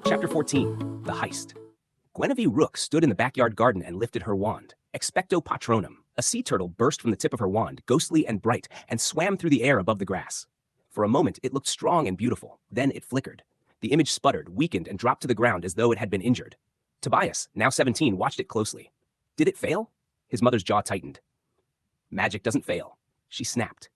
Chapter 14. The Heist. Guinevere Rook stood in the backyard garden and lifted her wand. Expecto Patronum. A sea turtle burst from the tip of her wand, ghostly and bright, and swam through the air above the grass. For a moment, it looked strong and beautiful. Then it flickered. The image sputtered, weakened, and dropped to the ground as though it had been injured. Tobias, now 17, watched it closely. Did it fail? His mother's jaw tightened. Magic doesn't fail. She snapped.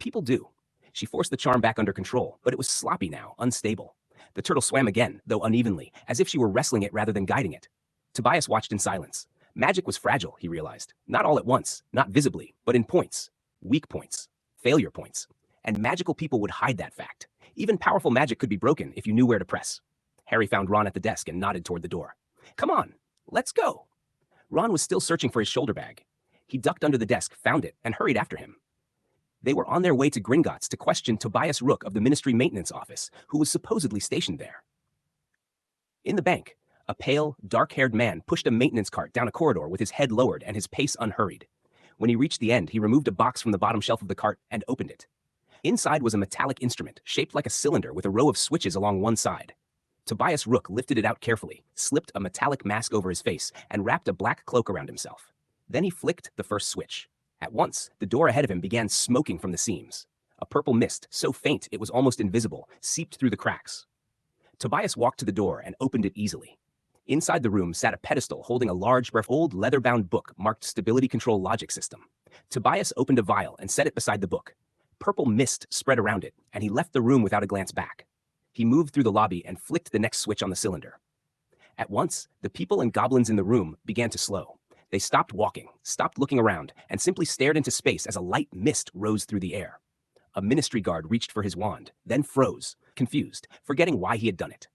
People do. She forced the charm back under control, but it was sloppy now, unstable. The turtle swam again, though unevenly, as if she were wrestling it rather than guiding it. Tobias watched in silence. Magic was fragile, he realized. Not all at once, not visibly, but in points. Weak points. Failure points. And magical people would hide that fact. Even powerful magic could be broken if you knew where to press. Harry found Ron at the desk and nodded toward the door. Come on, let's go. Ron was still searching for his shoulder bag. He ducked under the desk, found it, and hurried after him. They were on their way to Gringotts to question Tobias Rook of the Ministry Maintenance Office, who was supposedly stationed there. In the bank, a pale, dark-haired man pushed a maintenance cart down a corridor with his head lowered and his pace unhurried. When he reached the end, he removed a box from the bottom shelf of the cart and opened it. Inside was a metallic instrument, shaped like a cylinder with a row of switches along one side. Tobias Rook lifted it out carefully, slipped a metallic mask over his face, and wrapped a black cloak around himself. Then he flicked the first switch. At once, the door ahead of him began smoking from the seams. A purple mist, so faint it was almost invisible, seeped through the cracks. Tobias walked to the door and opened it easily. Inside the room sat a pedestal holding a large, old leather-bound book marked Stability Control Logic System. Tobias opened a vial and set it beside the book. Purple mist spread around it, and he left the room without a glance back. He moved through the lobby and flicked the next switch on the cylinder. At once, the people and goblins in the room began to slow. They stopped walking, stopped looking around, and simply stared into space as a light mist rose through the air. A ministry guard reached for his wand, then froze, confused, forgetting why he had done it.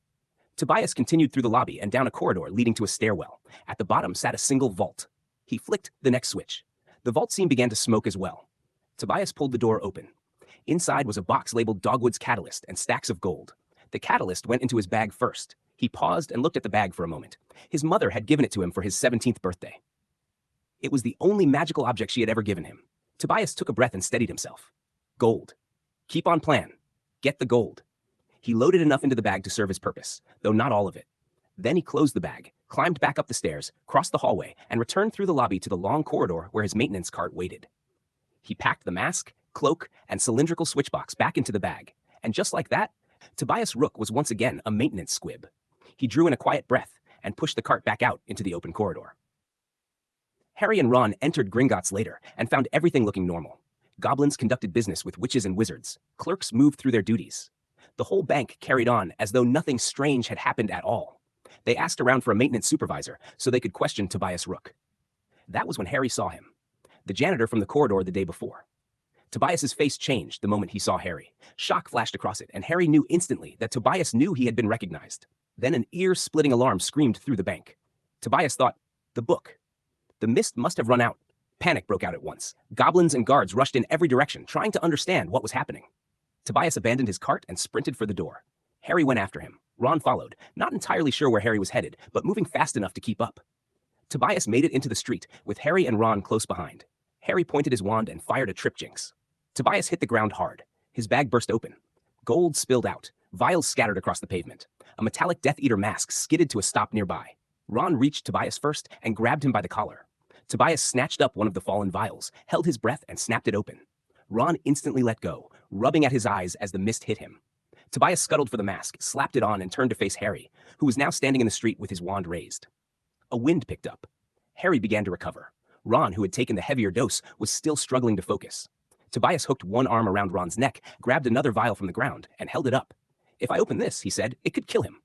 Tobias continued through the lobby and down a corridor leading to a stairwell. At the bottom sat a single vault. He flicked the next switch. The vault scene began to smoke as well. Tobias pulled the door open. Inside was a box labeled Dogwood's Catalyst and stacks of gold. The catalyst went into his bag first. He paused and looked at the bag for a moment. His mother had given it to him for his 17th birthday. It was the only magical object she had ever given him. Tobias took a breath and steadied himself. Gold. Keep on plan. Get the gold. He loaded enough into the bag to serve his purpose, though not all of it. Then he closed the bag, climbed back up the stairs, crossed the hallway, and returned through the lobby to the long corridor where his maintenance cart waited. He packed the mask, cloak, and cylindrical switchbox back into the bag, and just like that, Tobias Rook was once again a maintenance squib. He drew in a quiet breath and pushed the cart back out into the open corridor. Harry and Ron entered Gringotts later and found everything looking normal. Goblins conducted business with witches and wizards. Clerks moved through their duties. The whole bank carried on as though nothing strange had happened at all. They asked around for a maintenance supervisor so they could question Tobias Rook. That was when Harry saw him, the janitor from the corridor the day before. Tobias's face changed the moment he saw Harry. Shock flashed across it, and Harry knew instantly that Tobias knew he had been recognized. Then an ear-splitting alarm screamed through the bank. Tobias thought, the book. The mist must have run out. Panic broke out at once. Goblins and guards rushed in every direction, trying to understand what was happening. Tobias abandoned his cart and sprinted for the door. Harry went after him. Ron followed, not entirely sure where Harry was headed, but moving fast enough to keep up. Tobias made it into the street, with Harry and Ron close behind. Harry pointed his wand and fired a trip jinx. Tobias hit the ground hard. His bag burst open. Gold spilled out. Vials scattered across the pavement. A metallic Death Eater mask skidded to a stop nearby. Ron reached Tobias first and grabbed him by the collar. Tobias snatched up one of the fallen vials, held his breath, and snapped it open. Ron instantly let go, rubbing at his eyes as the mist hit him. Tobias scuttled for the mask, slapped it on, and turned to face Harry, who was now standing in the street with his wand raised. A wind picked up. Harry began to recover. Ron, who had taken the heavier dose, was still struggling to focus. Tobias hooked one arm around Ron's neck, grabbed another vial from the ground, and held it up. If I open this, he said, it could kill him.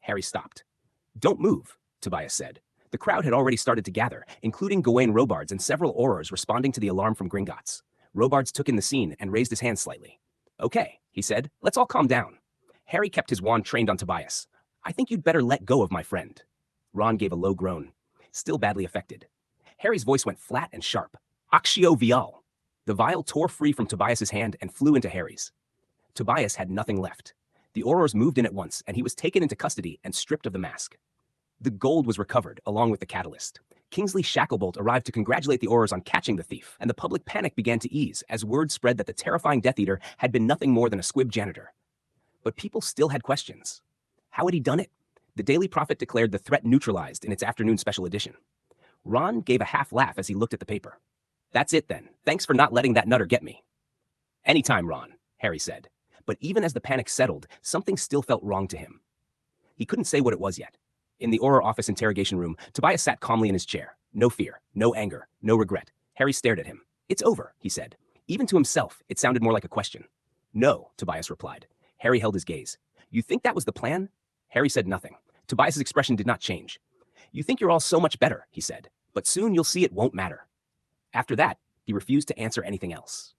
Harry stopped. Don't move, Tobias said. The crowd had already started to gather, including Gawain Robards and several Aurors responding to the alarm from Gringotts. Robards took in the scene and raised his hand slightly. Okay, he said, let's all calm down. Harry kept his wand trained on Tobias. I think you'd better let go of my friend. Ron gave a low groan, still badly affected. Harry's voice went flat and sharp. Actio vial. The vial tore free from Tobias's hand and flew into Harry's. Tobias had nothing left. The Aurors moved in at once, and he was taken into custody and stripped of the mask. The gold was recovered, along with the catalyst. Kingsley Shacklebolt arrived to congratulate the Aurors on catching the thief, and the public panic began to ease as word spread that the terrifying Death Eater had been nothing more than a squib janitor. But people still had questions. How had he done it? The Daily Prophet declared the threat neutralized in its afternoon special edition. Ron gave a half laugh as he looked at the paper. That's it then. Thanks for not letting that nutter get me. Anytime, Ron, Harry said. But even as the panic settled, something still felt wrong to him. He couldn't say what it was yet. In the Auror office interrogation room, Tobias sat calmly in his chair. No fear, no anger, no regret. Harry stared at him. It's over, he said. Even to himself, it sounded more like a question. No, Tobias replied. Harry held his gaze. You think that was the plan? Harry said nothing. Tobias's expression did not change. You think you're all so much better, he said. But soon you'll see it won't matter. After that, he refused to answer anything else.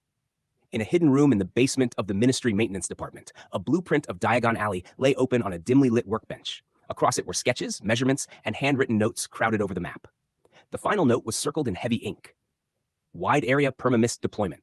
In a hidden room in the basement of the Ministry Maintenance Department, a blueprint of Diagon Alley lay open on a dimly lit workbench. Across it were sketches, measurements, and handwritten notes crowded over the map. The final note was circled in heavy ink. Wide area permamist deployment.